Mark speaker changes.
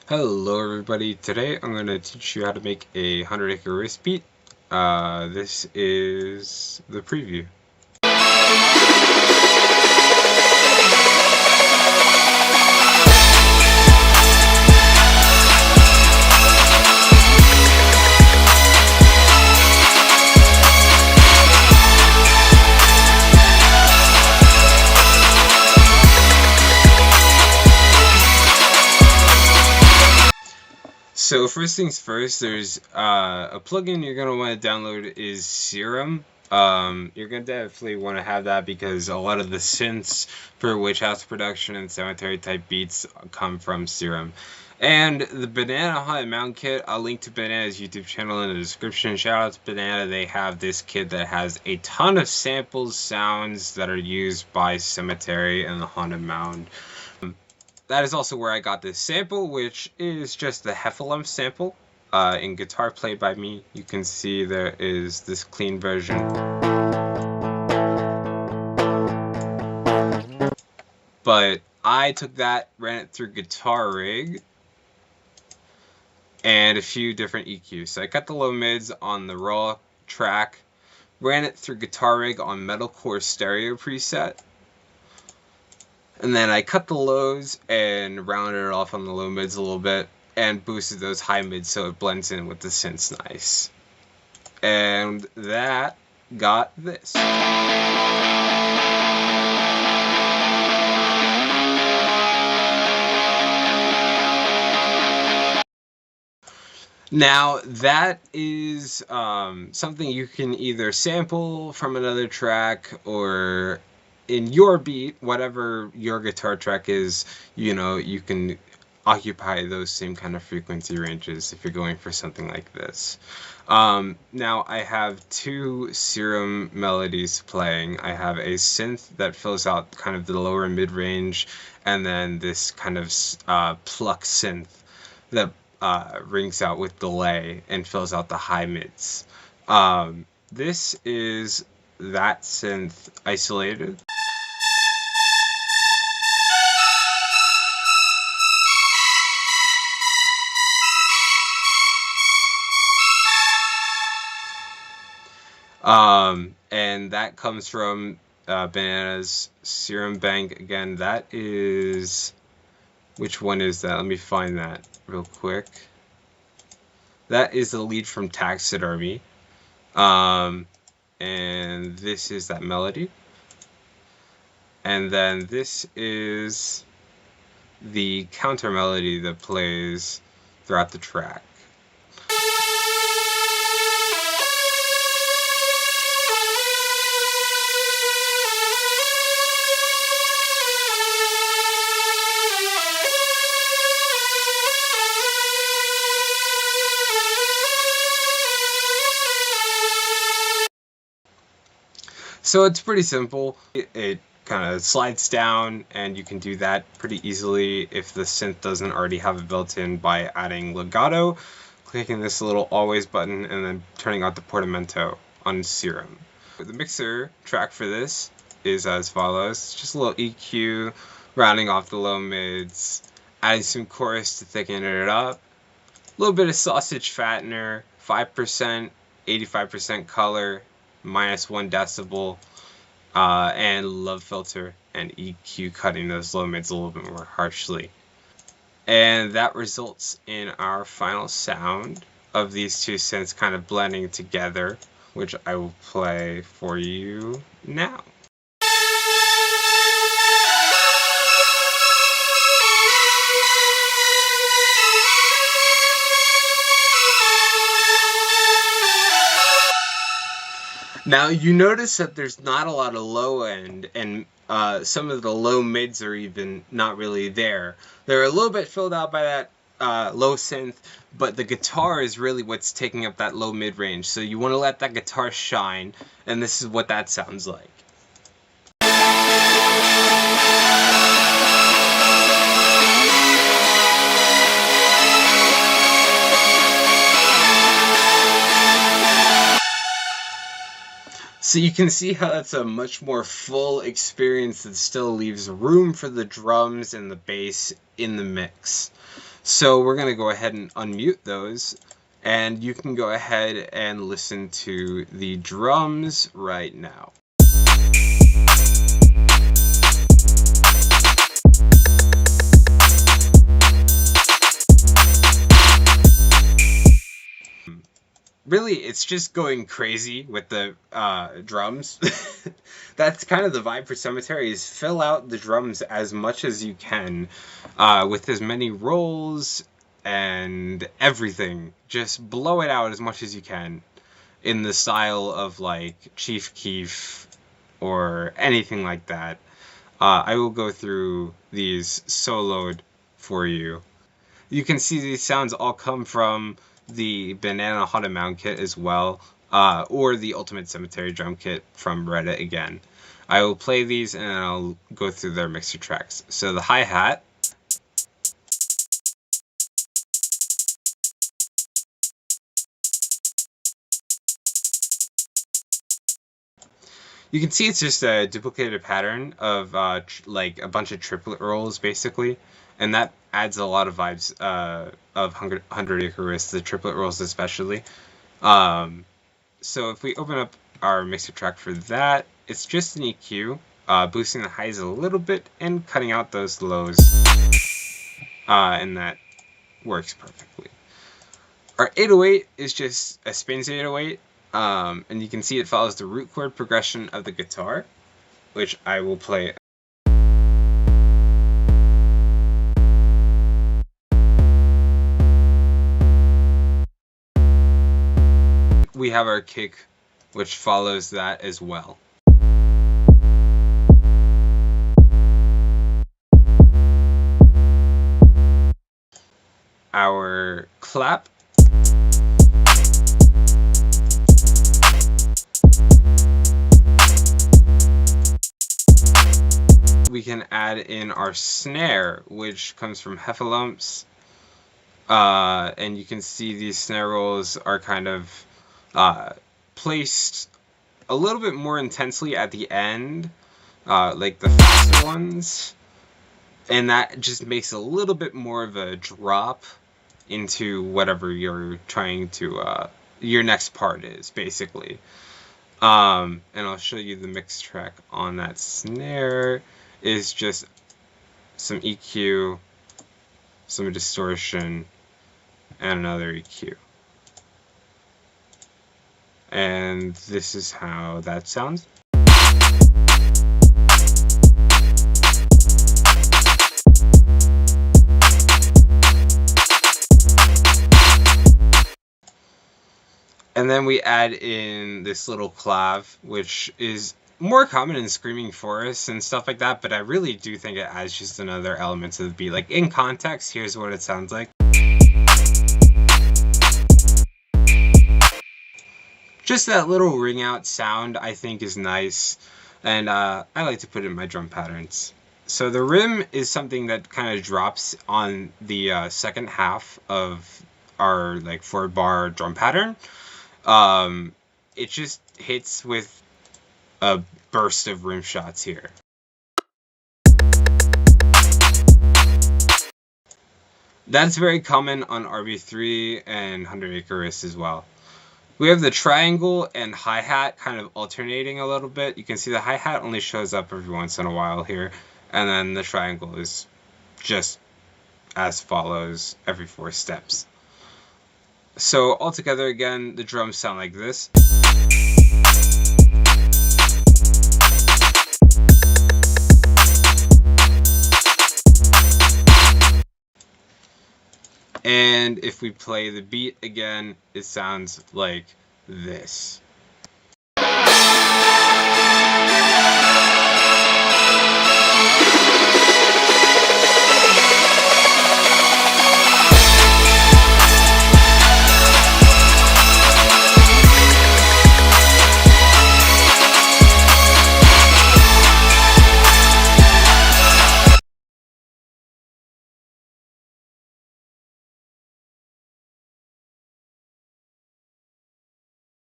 Speaker 1: Hello everybody, today I'm going to teach you how to make a 100-acre wrist beat. This is the preview. So first things first, there's a plugin you're going to want to download is Serum. You're going to definitely want to have that because a lot of the synths for witch house production and cemetery type beats come from Serum. And the Banana Haunted Mountain kit, I'll link to Banana's YouTube channel in the description. Shout out to Banana, they have this kit that has a ton of samples, sounds that are used by Sematary and the Haunted Mound. That is also where I got this sample, which is just the Heffalump sample in guitar played by me. You can see there is this clean version. But I took that, ran it through Guitar Rig, and a few different EQs. So I cut the low mids on the raw track, ran it through Guitar Rig on Metalcore Stereo preset, and then I cut the lows and rounded it off on the low mids a little bit and boosted those high mids so it blends in with the synths nice. And that got this. Now that is something you can either sample from another track or in your beat, whatever your guitar track is, you can occupy those same kind of frequency ranges if you're going for something like this. Now I have two Serum melodies playing. I have a synth that fills out kind of the lower mid-range, and then this kind of pluck synth that rings out with delay and fills out the high mids. This is that synth isolated. And that comes from Banana's Serum Bank. Again, that is... Which one is that? Let me find that real quick. That is the lead from Taxidermy. And this is that melody. And then this is the counter melody that plays throughout the track. So it's pretty simple. It kind of slides down, and you can do that pretty easily if the synth doesn't already have it built in by adding legato, clicking this little always button, and then turning out the portamento on Serum. The mixer track for this is as follows. Just a little EQ, rounding off the low mids, adding some chorus to thicken it up, a little bit of sausage fattener, 5%, 85% color, -1 decibel, and love filter and EQ cutting those low mids a little bit more harshly. And that results in our final sound of these two synths kind of blending together, which I will play for you now. Now you notice that there's not a lot of low end, and some of the low mids are even not really there. They're a little bit filled out by that low synth, but the guitar is really what's taking up that low mid range. So you want to let that guitar shine, and this is what that sounds like. So you can see how that's a much more full experience that still leaves room for the drums and the bass in the mix. So we're going to go ahead and unmute those, and you can go ahead and listen to the drums right now. Really, it's just going crazy with the drums. That's kind of the vibe for Sematary, is fill out the drums as much as you can with as many rolls and everything. Just blow it out as much as you can in the style of like Chief Keef or anything like that. I will go through these soloed for you. You can see these sounds all come from the Banana Haunted Mountain kit as well, or the Ultimate Sematary drum kit from Reddit again. I will play these and I'll go through their mixer tracks. So the hi-hat. You can see it's just a duplicated pattern of like a bunch of triplet rolls basically, and that adds a lot of vibes of 100 Acre, the triplet rolls especially. So if we open up our mixer track for that, it's just an EQ, boosting the highs a little bit and cutting out those lows, and that works perfectly. Our 808 is just a spins 808, and you can see it follows the root chord progression of the guitar, which I will play. We have our kick, which follows that as well. Our clap. We can add in our snare, which comes from heffalumps. And you can see these snare rolls are kind of placed a little bit more intensely at the end, like the faster ones, and that just makes a little bit more of a drop into whatever you're trying to your next part is basically. And I'll show you the mix track on that snare is just some EQ, some distortion, and another EQ. And this is how that sounds. And then we add in this little clav, which is more common in screaming forests and stuff like that, but I really do think it adds just another element to the beat. Like in context, here's what it sounds like. Just that little ring out sound I think is nice, and I like to put it in my drum patterns. So the rim is something that kind of drops on the second half of our like 4-bar drum pattern. It just hits with a burst of rim shots here. That's very common on RB3 and 100 Acre as well. We have the triangle and hi-hat kind of alternating a little bit. You can see the hi-hat only shows up every once in a while here, and then the triangle is just as follows every 4 steps. So altogether again, the drums sound like this. And if we play the beat again, it sounds like this.